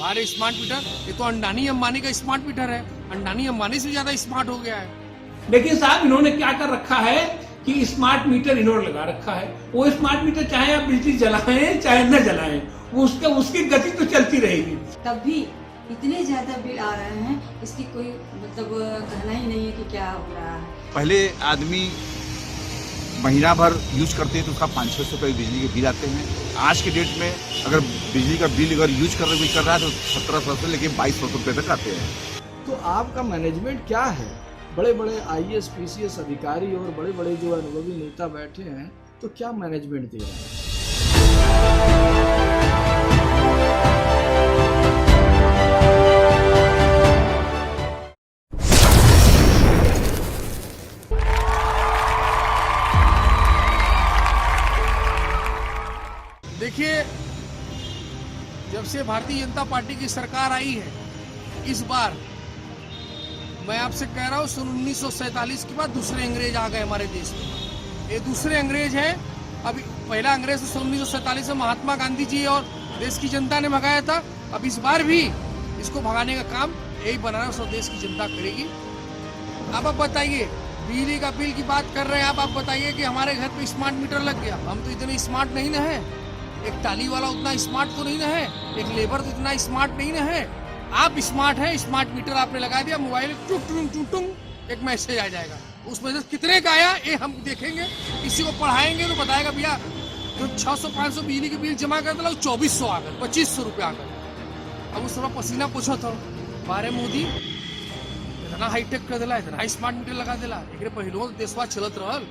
हमारे smart meter, ये तो अंडानी अंबानी का स्मार्ट मीटर है। अंडानी अंबानी से ज्यादा स्मार्ट हो गया है। लेकिन साहब इन्होंने क्या कर रखा है कि स्मार्ट मीटर इन्होंने लगा रखा है। वो स्मार्ट मीटर चाहे आप बिजली जलाएं चाहे न जलाएं, वो उसकी गति तो चलती रहेगी। तब भी इतने ज्यादा बिल आ रहे हैं, इसकी कोई मतलब कहना ही नहीं है कि क्या हो रहा है। पहले आदमी महीना भर यूज करते हैं तो उसका 500-600 रुपये बिजली के बिल आते हैं। आज के डेट में अगर बिजली का बिल अगर यूज कर रहा है तो 1700 से लेके 2200 रुपये तक आते हैं। तो आपका मैनेजमेंट क्या है? बड़े बड़े IAS PCS अधिकारी और बड़े बड़े जो अनुभवी नेता बैठे हैं, तो क्या मैनेजमेंट दे रहे हैं? देखिए, जब से भारतीय जनता पार्टी की सरकार आई है, इस बार मैं आपसे कह रहा हूँ सन 1947 के बाद दूसरे अंग्रेज आ गए हमारे देश में। ये दूसरे अंग्रेज हैं। अभी पहला अंग्रेज तो सन 1947 में महात्मा गांधी जी और देश की जनता ने भगाया था। अब इस बार भी इसको भगाने का काम यही बनारस और देश की जनता करेगी। अब आप बताइए, बिजली का बिल की बात कर रहे हैं आप बताइए कि हमारे घर पे स्मार्ट मीटर लग गया। हम तो इतने स्मार्ट नहीं न है। एक टाली वाला उतना स्मार्ट तो नहीं न है, एक लेबर तो इतना स्मार्ट नहीं न है। आप स्मार्ट है, स्मार्ट मीटर आपने लगा दिया, मोबाइल टुंग एक मैसेज आ जाएगा। उस मैसेज कितने का आया ये हम देखेंगे, किसी को पढ़ाएंगे तो बताएगा भैया जो 600-500 बिजली के बिल जमा कर दिला 2400 आ गए, 2500 रुपया आ गए। अब उस समय पसीना पूछो था, बारे मोदी इतना हाईटेक कर दिला, इतना स्मार्ट मीटर लगा दिला। एक पहले देशवा चलत रहल,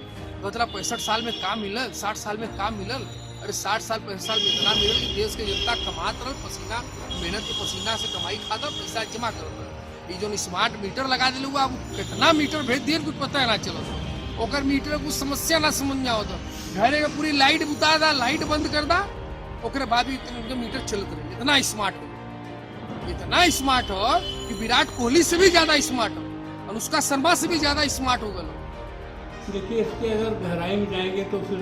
65 साल में काम मिलल, 60 साल में काम मिलल। अरे 60 साल 65 साल में इतना मिलल कि देश के जनता कमात रहल, पसीना मेहनत के पसीना से कमाई खाता, पैसा जमा कर। ये जो स्मार्ट मीटर लगा दिल हुआ, कितना मीटर भेज दिए कुछ पता ना चलो। ओकर मीटर कुछ समस्या ना समझ में आओ तो घरे में पूरी लाइट बुता दा, लाइट बंद कर दा, ओकरे बाद भी इतने मीटर चलत रहे। इतना स्मार्ट हो, इतना स्मार्ट हो कि विराट कोहली से भी ज्यादा स्मार्ट हो, अनुष्का शर्मा से भी ज्यादा स्मार्ट हो गए। देखिए, इसके अगर गहराई में जाएंगे तो फिर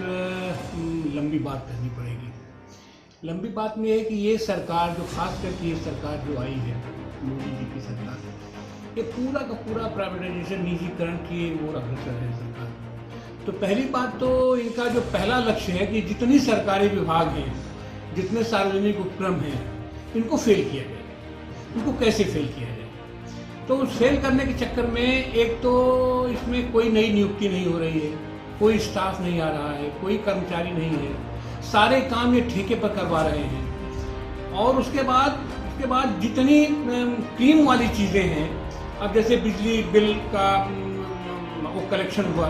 लंबी बात करनी पड़ेगी। लंबी बात में है कि ये सरकार जो खास करके ये सरकार जो आई है, मोदी जी की सरकार, ये पूरा का पूरा प्राइवेटाइजेशन, निजीकरण की ओर अग्रसर है सरकार। तो पहली बात तो इनका जो पहला लक्ष्य है कि जितनी सरकारी विभाग हैं, जितने सार्वजनिक उपक्रम हैं, इनको फेल किया जाए। इनको कैसे फेल किया जाए? तो फेल करने के चक्कर में एक तो इसमें कोई नई नियुक्ति नहीं हो रही है, कोई स्टाफ नहीं आ रहा है, कोई कर्मचारी नहीं है, सारे काम ये ठेके पर करवा रहे हैं। और उसके बाद जितनी क्रीम वाली चीज़ें हैं, अब जैसे बिजली बिल का वो कलेक्शन हुआ,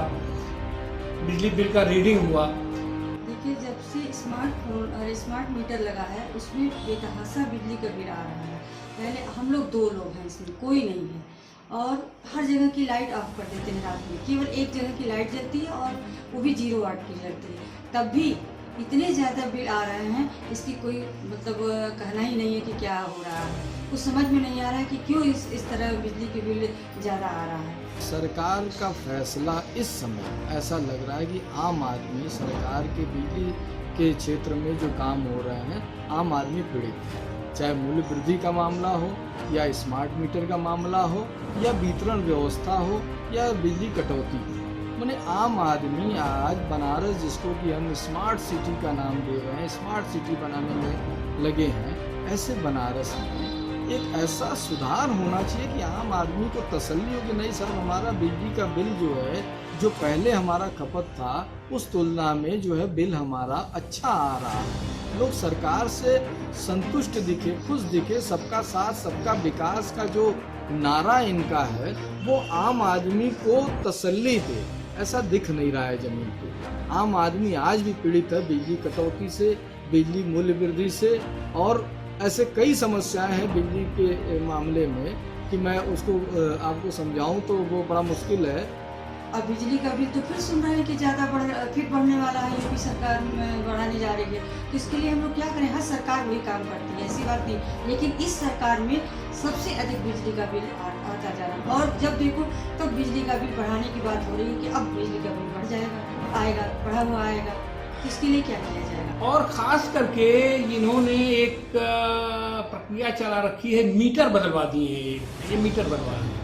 बिजली बिल का रीडिंग हुआ। देखिए, जब से स्मार्टफोन और स्मार्ट मीटर लगा है, उसमें बेतहासा बिजली का बिल आ रहा है। पहले हम लोग 2 लोग हैं, इसमें कोई नहीं है, और हर जगह की लाइट ऑफ कर देते हैं रात में। केवल एक जगह की लाइट जलती है और वो भी 0 वाट की जलती है। तब भी इतने ज़्यादा बिल आ रहे हैं, इसकी कोई मतलब कहना ही नहीं है कि क्या हो रहा है। कुछ समझ में नहीं आ रहा है कि क्यों इस तरह बिजली के बिल ज़्यादा आ रहा है। सरकार का फैसला इस समय ऐसा लग रहा है कि आम आदमी, सरकार के बिजली के क्षेत्र में जो काम हो रहे हैं, आम आदमी पीड़ित है। चाहे मूल्य वृद्धि का मामला हो, या स्मार्ट मीटर का मामला हो, या वितरण व्यवस्था हो, या बिजली कटौती। माने आम आदमी आज बनारस, जिसको कि हम स्मार्ट सिटी का नाम दे रहे हैं, स्मार्ट सिटी बनाने में लगे हैं, ऐसे बनारस में एक ऐसा सुधार होना चाहिए कि आम आदमी को तसल्ली हो कि नहीं सर, हमारा बिजली का बिल जो है, जो पहले हमारा खपत था उस तुलना में जो है बिल हमारा अच्छा आ रहा है। लोग सरकार से संतुष्ट दिखे, खुश दिखे। सबका साथ सबका विकास का जो नारा इनका है, वो आम आदमी को तसल्ली दे, ऐसा दिख नहीं रहा है जमीन पे। आम आदमी आज भी पीड़ित है बिजली कटौती से, बिजली मूल्य वृद्धि से, और ऐसे कई समस्याएं हैं बिजली के मामले में कि मैं उसको आपको समझाऊं तो वो बड़ा मुश्किल है। अब बिजली का बिल तो फिर सुन रहे हैं कि ज़्यादा फिर बढ़ने वाला है, यूपी सरकार बढ़ाने जा रही है। तो इसके लिए हम लोग क्या करें? हर सरकार वही काम करती है, ऐसी बात नहीं। लेकिन इस सरकार में सबसे अधिक बिजली का बिल आता जा रहा है, और जब देखो तब बिजली का बिल बढ़ाने की बात हो रही है कि अब बिजली का बिल बढ़ जाएगा, आएगा, बढ़ा हुआ आएगा। इसके लिए क्या किया जाएगा? और ख़ास करके इन्होंने एक प्रक्रिया चला रखी है, मीटर बदलवा दिए हैं, ये मीटर बनवा दिए।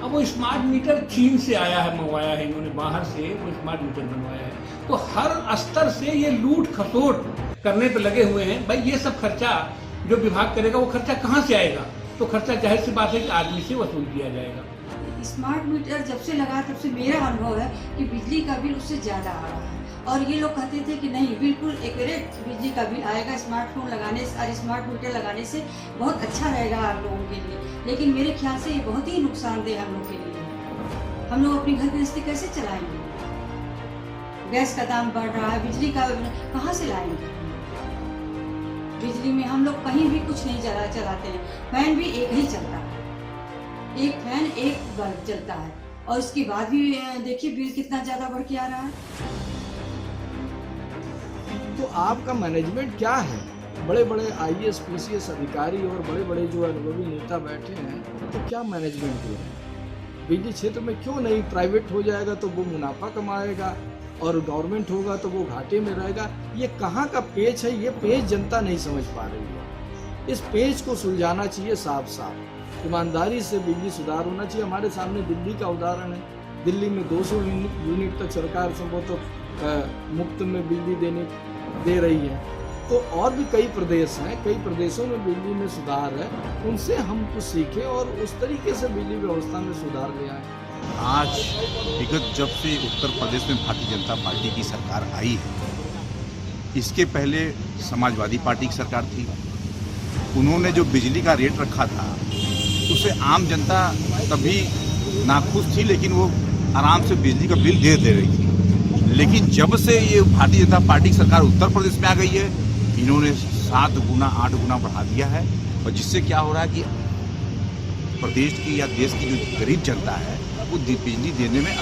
अब वो स्मार्ट मीटर चीन से आया है, मंगवाया है इन्होंने बाहर से, वो स्मार्ट मीटर बनवाया है। तो हर स्तर से ये लूट खसोट करने पे लगे हुए हैं। भाई ये सब खर्चा जो विभाग करेगा वो खर्चा कहाँ से आएगा? तो खर्चा जाहिर सी बात है कि आदमी से वसूल किया जाएगा। स्मार्ट मीटर जब से लगा तब से मेरा अनुभव है कि बिजली का बिल उससे ज़्यादा आ रहा है। और ये लोग कहते थे कि नहीं, बिल्कुल एक्यूरेट बिजली का बिल आएगा स्मार्टफोन लगाने से और स्मार्ट मीटर लगाने से बहुत अच्छा रहेगा आप लोगों के लिए। लेकिन मेरे ख्याल से ये बहुत ही नुकसानदेह हम लोग के लिए। हम लोग अपनी घर गृहस्थी कैसे चलाएंगे? गैस का दाम बढ़ रहा है, बिजली का कहाँ से लाएंगे? बिजली में हम लोग कहीं भी कुछ नहीं चलाते हैं। फैन भी एक ही चलता है, एक फैन एक बल्ब चलता है, और इसके बाद भी देखिए बिल कितना ज़्यादा बढ़ के आ रहा है। तो आपका मैनेजमेंट क्या है? बड़े बड़े IAS PCS अधिकारी और बड़े बड़े जो अनुभवी नेता बैठे हैं, तो क्या मैनेजमेंट हो रहा है? बिजली क्षेत्र में क्यों नहीं? प्राइवेट हो जाएगा तो वो मुनाफा कमाएगा और गवर्नमेंट होगा तो वो घाटे में रहेगा। ये कहाँ का पेच है? ये पेच जनता नहीं समझ पा रही है। इस पेच को सुलझाना चाहिए साफ साफ। ईमानदारी से बिजली सुधार होना चाहिए। हमारे सामने दिल्ली का उदाहरण है। दिल्ली में 200 यूनिट तक सरकार संभवतः तो मुफ्त में बिजली दे रही है। तो और भी कई प्रदेश हैं, कई प्रदेशों में बिजली में सुधार है, उनसे हम कुछ सीखें और उस तरीके से बिजली व्यवस्था में सुधार ले आए। आज विगत जब से उत्तर प्रदेश में भारतीय जनता पार्टी की सरकार आई है, इसके पहले समाजवादी पार्टी की सरकार थी। उन्होंने जो बिजली का रेट रखा था उसे आम जनता तभी नाखुश थी, लेकिन वो आराम से बिजली का बिल दे रही थी। लेकिन जब से ये भारतीय जनता पार्टी की सरकार उत्तर प्रदेश में आ गई है, इन्होंने 7 गुना 8 गुना बढ़ा दिया है। और जिससे क्या हो रहा है कि प्रदेश की या देश की जो गरीब जनता है वो बिजली देने में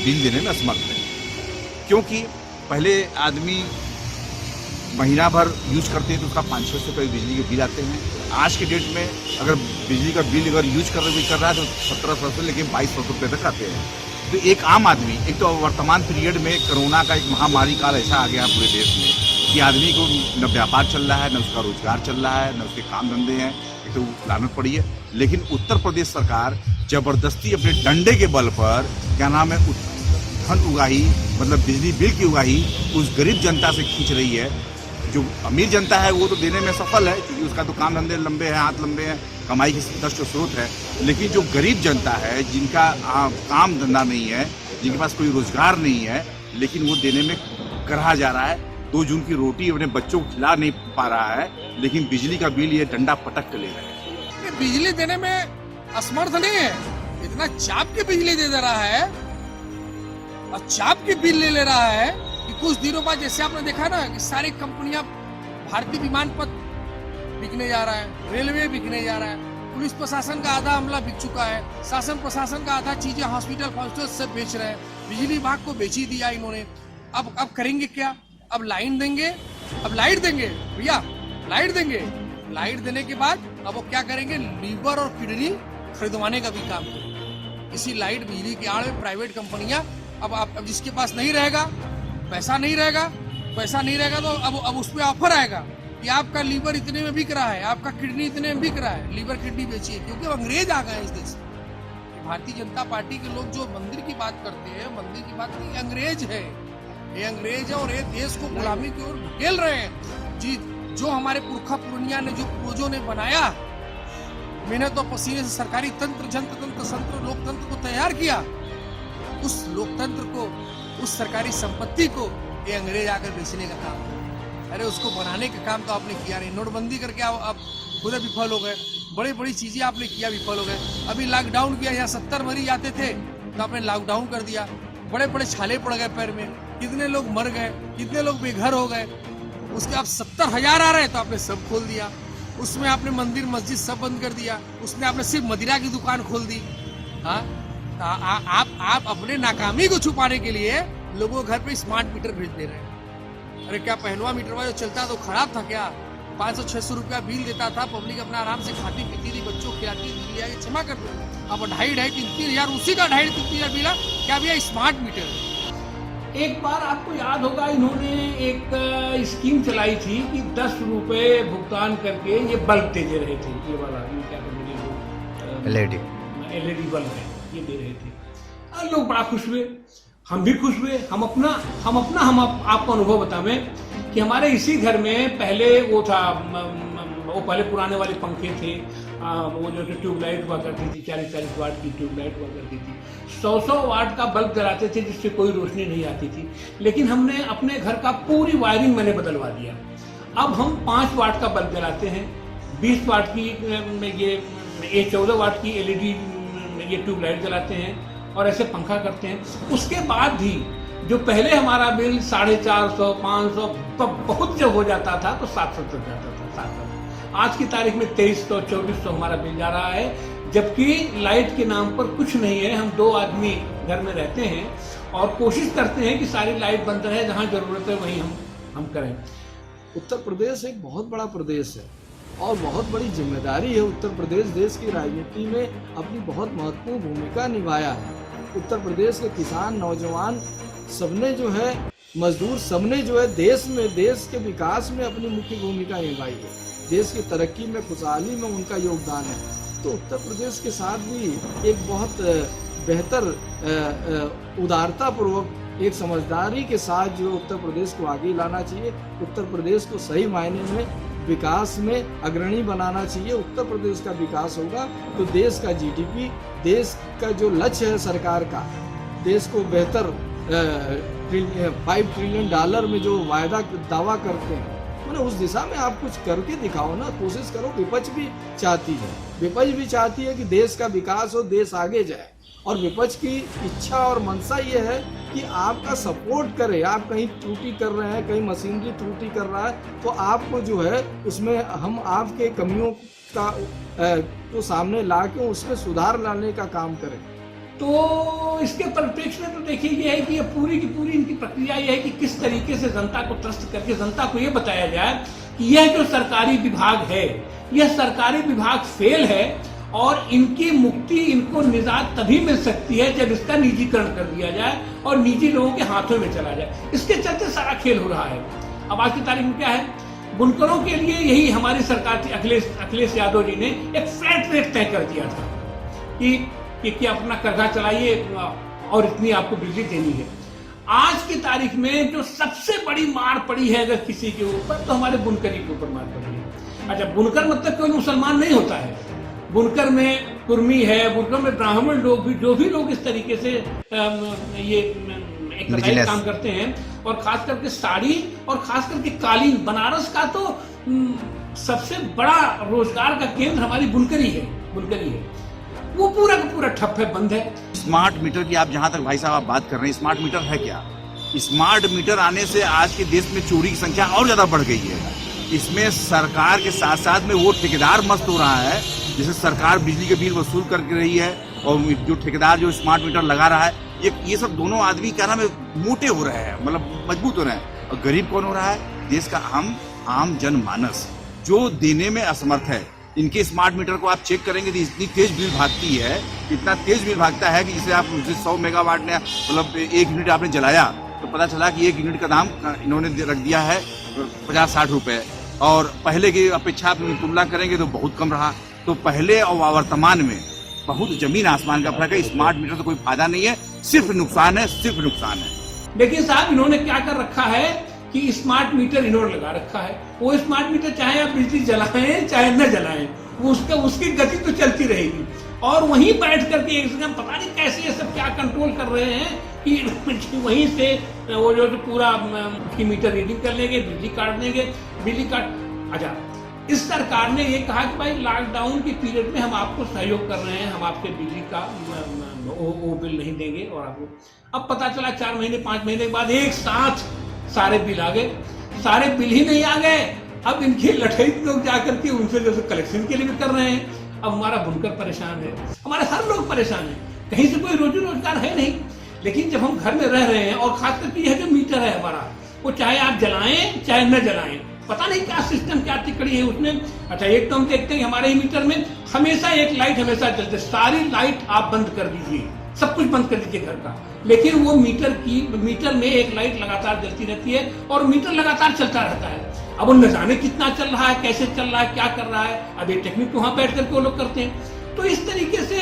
बिल देने में असमर्थ है। क्योंकि पहले आदमी महीना भर यूज करते हैं तो उसका 500-600 रुपये बिजली के बिल आते हैं। आज के डेट में अगर बिजली का बिल अगर यूज कर रहा है तो 1700 से लेकर 2200 रुपये तक आते हैं। तो एक आम आदमी, एक तो वर्तमान पीरियड में कोरोना का एक महामारी काल ऐसा आ गया पूरे देश में कि आदमी को न व्यापार चल रहा है, न उसका रोजगार चल रहा है, न उसके काम धंधे हैं, एक तो लानत पड़ी है। लेकिन उत्तर प्रदेश सरकार जबरदस्ती अपने डंडे के बल पर क्या नाम है धन उगाही, मतलब बिजली बिल की उगाही उस गरीब जनता से खींच रही है। जो अमीर जनता है वो तो देने में सफल है क्योंकि उसका तो काम धंधे लंबे हैं, हाथ लंबे हैं, कमाई के दस स्रोत है। लेकिन जो गरीब जनता है, जिनका काम धंधा नहीं है, जिनके पास कोई रोजगार नहीं है, लेकिन वो देने में कराहा जा रहा है। 2 जून की रोटी अपने बच्चों को खिला नहीं पा रहा है, लेकिन बिजली का बिल ये डंडा पटक के ले रहे हैं। बिजली देने में असमर्थ नहीं है, इतना चाप के बिजली दे रहा है और चाप के बिल ले रहा है कि कुछ दिनों बाद जैसे आपने देखा ना कि सारी कंपनियां, भारतीय विमानपथ बिकने जा रहा है, रेलवे बिकने जा रहा है, पुलिस प्रशासन का आधा अमला बिक चुका है, शासन प्रशासन का आधा चीजें हॉस्पिटल सब बेच रहे हैं, बिजली विभाग को बेच ही दिया इन्होंने। अब करेंगे क्या? अब लाइन देंगे, अब लाइट देंगे भैया, लाइट देंगे। लाइट देने के बाद अब वो क्या करेंगे? लीवर और किडनी खरीदवाने का भी काम करेंगे। इसी लाइट बिजली के आड़ में प्राइवेट कंपनियां अब जिसके पास नहीं रहेगा, पैसा नहीं रहेगा तो अब उस पर ऑफर आएगा कि आपका लीवर इतने में बिक रहा है, आपका किडनी इतने में बिक रहा है, लीवर किडनी बेचिए। क्योंकि अंग्रेज आ गए इस देश में। भारतीय जनता पार्टी के लोग जो मंदिर की बात करते हैं, मंदिर की बात नहीं, अंग्रेज है, ये अंग्रेज है और ये देश को गुलामी की ओर ढकेल रहे हैं। जी, जो हमारे पुरखा पुरनिया ने, जो पूर्वजों ने बनाया, मेहनत और पसीने से सरकारी तंत्र, जनतंत्र तंत्र, लोकतंत्र को तैयार किया, उस लोकतंत्र को, उस सरकारी संपत्ति को ये अंग्रेज आकर बेचने का काम किया। अरे उसको बनाने का काम तो आपने किया नहीं। नोटबंदी करके आप खुद विफल हो गए, बड़ी बड़ी चीजें आपने किया, विफल हो गए। अभी लॉकडाउन किया, यहाँ 70 मरीज आते थे तो आपने लॉकडाउन कर दिया, बड़े बड़े छाले पड़ गए पैर में, कितने लोग मर गए, कितने लोग बेघर हो गए। उसके आप 70,000 आ रहे हैं तो आपने सब खोल दिया, उसमें आपने मंदिर मस्जिद सब बंद कर दिया, उसमें आपने सिर्फ मदिरा की दुकान खोल दी। हाँ, आप अपने नाकामी को छुपाने के लिए लोगों के घर पे स्मार्ट मीटर भेज दे रहे हैं। अरे क्या पहलवा मीटरवा जो चलता तो खराब था क्या? 500-600 रुपया बिल देता था, पब्लिक अपना आराम से खाती पीती थी, बच्चों खिलाती बिजली आके क्षमा कर दो। अब 2,500-3,000 उसी का 2,500-3,000 बिल क्या भैया? स्मार्ट मीटर एक बार आपको याद होगा इन्होंने एक स्कीम चलाई थी कि 10 रुपए भुगतान करके ये बल्ब दे रहे थे, ये वाला ये क्या कहते हैं LED बल्ब है, ये दे रहे थे। लोग बड़ा खुश हुए, हम भी खुश हुए। हम आपको अनुभव बतावें कि हमारे इसी घर में पहले वो था, वो पहले पुराने वाले पंखे थे, वो जो ट्यूबलाइट हुआ करती थी, 40-40 वाट की ट्यूबलाइट हुआ करती थी, 100-100 वाट का बल्ब जलाते थे जिससे कोई रोशनी नहीं आती थी। लेकिन हमने अपने घर का पूरी वायरिंग मैंने बदलवा दिया। अब हम 5 वाट का बल्ब जलाते हैं, 20 वाट की ये 14 वाट की LED ये ट्यूबलाइट जलाते हैं और ऐसे पंखा करते हैं। उसके बाद भी जो पहले हमारा बिल 450, 500 बहुत जब हो जाता था तो 700 तक जाता था, 700। आज की तारीख में 2300, 2400 हमारा बिल जा रहा है, जबकि लाइट के नाम पर कुछ नहीं है। हम 2 आदमी घर में रहते हैं और कोशिश करते हैं कि सारी लाइट बंद रहे, जहाँ जरूरत है वहीं हम करें। उत्तर प्रदेश एक बहुत बड़ा प्रदेश है और बहुत बड़ी जिम्मेदारी है। उत्तर प्रदेश देश की राजनीति में अपनी बहुत महत्वपूर्ण भूमिका निभाया है। उत्तर प्रदेश के किसान, नौजवान सबने जो है, मजदूर सबने जो है देश के विकास में अपनी मुख्य भूमिका निभाई है। देश की तरक्की में, खुशहाली में उनका योगदान है। तो उत्तर प्रदेश के साथ भी एक बहुत बेहतर उदारता पूर्वक, एक समझदारी के साथ जो उत्तर प्रदेश को आगे लाना चाहिए। उत्तर प्रदेश को सही मायने में विकास में अग्रणी बनाना चाहिए। उत्तर प्रदेश का विकास होगा तो देश का GDP, देश का जो लक्ष्य है सरकार का, देश को बेहतर $5 ट्रिलियन में जो दावा करते हैं, मैंने उस दिशा में आप कुछ करके दिखाओ ना, कोशिश करो। विपक्ष भी चाहती है कि देश का विकास हो, देश आगे जाए, और विपक्ष की इच्छा और मंशा ये है कि आपका सपोर्ट करे। आप कहीं त्रुटि कर रहे हैं, कहीं मशीनरी त्रुटि कर रहा है, तो आपको जो है उसमें हम आपके कमियों का को सामने ला के उसमें सुधार लाने का काम करें। तो इसके परिप्रेक्ष्य में तो देखिए ये है कि ये पूरी की पूरी इनकी प्रक्रिया ये है कि किस तरीके से जनता को त्रस्त करके जनता को ये बताया जाए कि यह जो सरकारी विभाग है, यह सरकारी विभाग फेल है और इनकी मुक्ति, इनको निजात तभी मिल सकती है जब इसका निजीकरण कर दिया जाए और निजी लोगों के हाथों में चला जाए। इसके चलते सारा खेल हो रहा है। अब आज की तारीख में क्या है, बुनकरों के लिए यही हमारी सरकार थी, अखिलेश यादव जी ने एक फ्लैट रेट तय कर दिया था कि अपना कर्जा चलाइए और इतनी आपको बिजली देनी है। आज की तारीख में जो सबसे बड़ी मार पड़ी है अगर किसी के ऊपर, तो हमारे बुनकरी के ऊपर मार पड़ी है। अच्छा, बुनकर मतलब कोई मुसलमान नहीं होता है, बुनकर में कुर्मी है, बुनकर में ब्राह्मण लोग भी, जो भी लोग इस तरीके से ये एक काम करते हैं, और खास करके साड़ी और खास करके कालीन, बनारस का तो सबसे बड़ा रोजगार का केंद्र हमारी बुनकरी है। वो पूरा का पूरा ठप है, बंद है। स्मार्ट मीटर की आप जहां तक भाई साहब आप बात कर रहे हैं, स्मार्ट मीटर है क्या? स्मार्ट मीटर आने से आज के देश में चोरी की संख्या और ज्यादा बढ़ गई है। इसमें सरकार के साथ साथ में वो ठेकेदार मस्त हो रहा है, जैसे सरकार बिजली के बिल वसूल करके रही है और जो ठेकेदार जो स्मार्ट मीटर लगा रहा है, ये सब दोनों आदमी क्या नाम है, मोटे हो रहे हैं, मतलब मजबूत हो रहे हैं। और गरीब कौन हो रहा है? देश का आम जनमानस जो देने में असमर्थ है। इनके स्मार्ट मीटर को आप चेक करेंगे तो इतनी तेज बिल भागती है, इतना तेज बिल भागता है कि जिसे आप 100 मेगावाट ने मतलब 1 यूनिट आपने जलाया तो पता चला कि 1 यूनिट का दाम इन्होंने रख दिया है 50-60 रुपए, और पहले की अपेक्षा आप तुलना करेंगे तो बहुत कम रहा। तो पहले और वर्तमान में बहुत जमीन आसमान का फर्क है। स्मार्ट मीटर तो कोई फायदा नहीं है, सिर्फ नुकसान है, सिर्फ नुकसान है। देखिए साहब, इन्होंने क्या कर रखा है कि स्मार्ट मीटर इन्होंने लगा रखा है। वो स्मार्ट मीटर चाहे आप बिजली जलाएं चाहे न जलाएं, वो उसकी गति तो चलती रहेगी। और वहीं बैठ करके एक जगह पता नहीं कैसे ये सब क्या कंट्रोल कर रहे हैं कि वहीं से वो जो पूरा उसकी मीटर रीडिंग कर लेंगे, बिजली काट देंगे, बिजली काट। अच्छा, इस सरकार ने ये कहा कि भाई लॉकडाउन के पीरियड में हम आपको सहयोग कर रहे हैं, हम आपके बिजली का वो बिल नहीं देंगे। और आपको अब पता चला 4 महीने 5 महीने के बाद एक साथ सारे बिल आ गए। सारे बिल ही नहीं आ गए, अब इनके लठैत लोग जाकर के उनसे जैसे कलेक्शन के लिए भी कर रहे हैं। अब हमारा बुनकर परेशान है, हमारे हर लोग परेशान हैं, कहीं से कोई रोजी रोजगार है नहीं। लेकिन जब हम घर में रह रहे हैं, और खास करके यह जो मीटर है हमारा, वो चाहे आप जलाएं चाहे न जलाएं, पता नहीं क्या सिस्टम क्या तिकड़ी है उसमें। अच्छा, एक तो हम देखते हैं हमारे मीटर में हमेशा एक लाइट हमेशा जलती, सारी लाइट आप बंद कर दीजिए, सब कुछ बंद कर दीजिए घर का, लेकिन वो मीटर में एक लाइट लगातार जलती रहती है और मीटर लगातार चलता रहता है। अब वो न जाने कितना चल रहा है, कैसे चल रहा है, क्या कर रहा है, अब ये टेक्निक वहां बैठ करके वो लोग करते हैं। तो इस तरीके से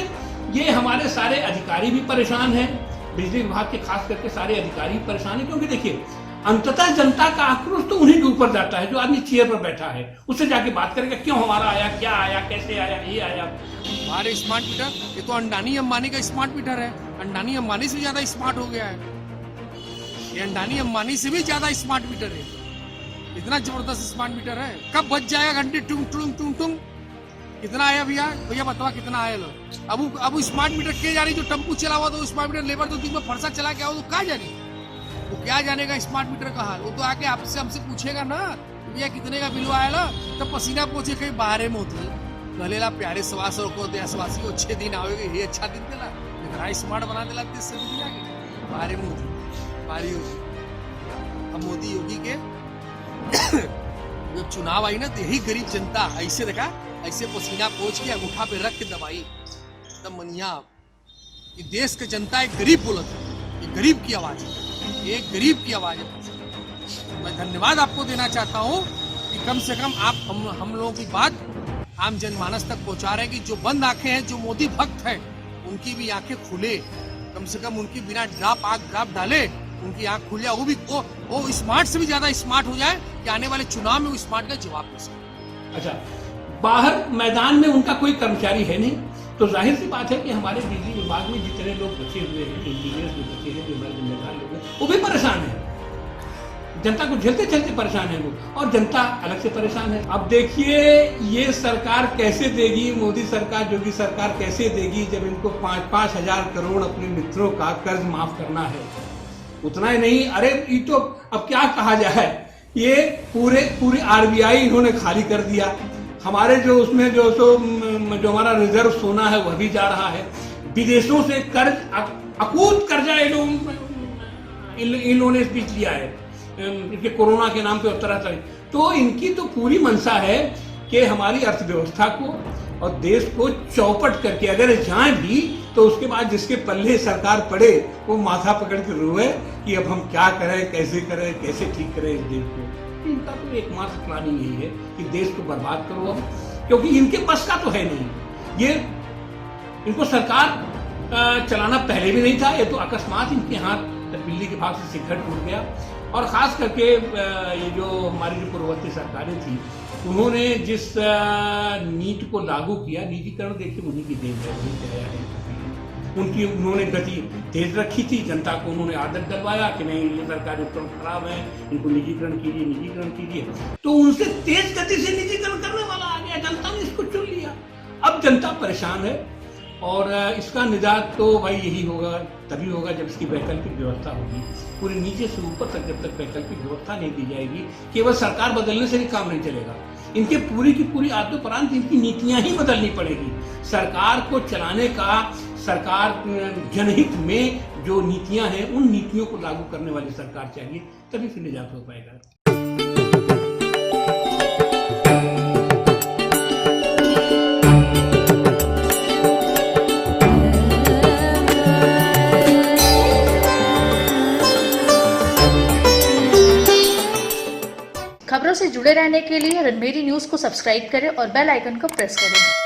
ये हमारे सारे अधिकारी भी परेशान हैं, बिजली विभाग के खास करके सारे अधिकारी भी परेशान हैं, क्योंकि देखिए अंततः जनता का आक्रोश तो उन्हीं के ऊपर जाता है। जो आदमी चेयर पर बैठा है उससे जाके बात करेगा क्यों हमारा आया, क्या आया, कैसे आया, ये आया। हमारे स्मार्ट मीटर, ये तो अंडानी अंबानी का स्मार्ट मीटर है। अंडानी अंबानी से ज्यादा स्मार्ट हो गया है ये, अंडानी अंबानी से भी ज्यादा स्मार्ट मीटर है। इतना जबरदस्त स्मार्ट मीटर है। कब बच जाएगा घंटे टुंग टुंग टुंग टुंग। कितना आया भैया, भैया बताओ कितना आया लो। अब स्मार्ट मीटर के जा रही, जो टेम्पू चला हुआ तो स्मार्ट मीटर लेबर तो दिन में फरसा चला के आओ तो क्या जाने, वो क्या जानेगा स्मार्ट मीटर का हाल। वो तो आके आपसे हमसे पूछेगा ना भैया कितने का बिल आया ला, तब पसीना पोछे कहीं बाहर में होती गलेला प्यारे सवास को देशवासी को 6 दिन आवेगा, ये अच्छा दिन दिला इतना स्मार्ट बना दिला 30 से दिन आगे बाहर में होती बारी होगी। अब मोदी योगी के जब चुनाव आई ना तो यही गरीब जनता ऐसे देखा, ऐसे पसीना पोछ के अंगूठा पे रख के दबाई तब मनिया। ये देश की जनता एक गरीब बोलत है, ये गरीब की आवाज है, एक गरीब की आवाज है। मैं धन्यवाद आपको देना चाहता हूँ कि कम से कम आप हम लोगों की बात आम जनमानस तक पहुंचा रहे हैं कि जो बंद आंखें हैं, जो मोदी भक्त हैं, उनकी भी आंखें खुले, कम से कम उनकी बिना ड्राप डाले उनकी आंख खुल जाए, वो भी वो स्मार्ट से भी ज्यादा स्मार्ट हो जाए कि आने वाले चुनाव में वो स्मार्ट का जवाब दे सके। अच्छा, बाहर मैदान में उनका कोई कर्मचारी है नहीं, तो जाहिर सी बात है कि हमारे बिजली विभाग में जितने लोग बचे हुए हैं, इंजीनियर्स जो बचे हैं, जो हमारे जिम्मेदार लोग हैं, वो भी परेशान है। जनता को झेलते झेलते परेशान है वो, और जनता अलग से परेशान है। अब देखिए ये सरकार कैसे देगी, मोदी सरकार, योगी सरकार कैसे देगी, जब इनको 5-5 हजार करोड़ अपने मित्रों का कर्ज माफ करना है। उतना ही नहीं, अरे ये तो अब क्या कहा जाए, ये पूरे आरबीआई इन्होंने खाली कर दिया। हमारे जो उसमें जो हमारा रिजर्व सोना है वह भी जा रहा है। विदेशों से कर्ज, अकूत कर्जा इन लोगों ने इस बीच लिया है, इनके कोरोना के नाम पे और तरह तरह। तो इनकी तो पूरी मंशा है कि हमारी अर्थव्यवस्था को और देश को चौपट करके अगर जाए भी तो उसके बाद जिसके पल्ले सरकार पड़े वो माथा पकड़ के रोए कि अब हम क्या करें, कैसे ठीक करें इस देश को। इनका तो एकमात्र प्लानिंग यही है कि देश को बर्बाद करो अब, क्योंकि इनके बस का तो है नहीं। ये इनको सरकार चलाना पहले भी नहीं था, ये तो अकस्मात इनके हाथ बिजली के भाग से शिखर टूट गया। और खास करके ये जो हमारी जो पूर्ववर्ती सरकारें थी, उन्होंने जिस नीति को लागू किया, निजीकरण देखिए उन्हीं की देन है। उन्होंने गति तेज रखी थी, जनता को उन्होंने आदत डलवाया कि नहीं ये सरकारी उपक्रम खराब है, इनको निजीकरण कीजिए। तो उनसे तेज गति से निजीकरण करने वाला आ गया, जनता ने इसको चुन लिया। अब जनता परेशान है और इसका निजात तो भाई यही होगा, तभी होगा जब इसकी वैकल्पिक व्यवस्था होगी। पूरे नीचे से ऊपर तक जब तक वैकल्पिक व्यवस्था नहीं दी जाएगी, केवल सरकार बदलने से भी काम नहीं चलेगा। इनके पूरी की पूरी आद्योपरांत इनकी नीतियां ही बदलनी पड़ेगी। सरकार को चलाने का, सरकार जनहित में जो नीतियां हैं उन नीतियों को लागू करने वाली सरकार चाहिए, तभी फिर निजात हो पाएगा। खबरों से जुड़े रहने के लिए रणबीरी न्यूज़ को सब्सक्राइब करें और बेल आइकन को प्रेस करें।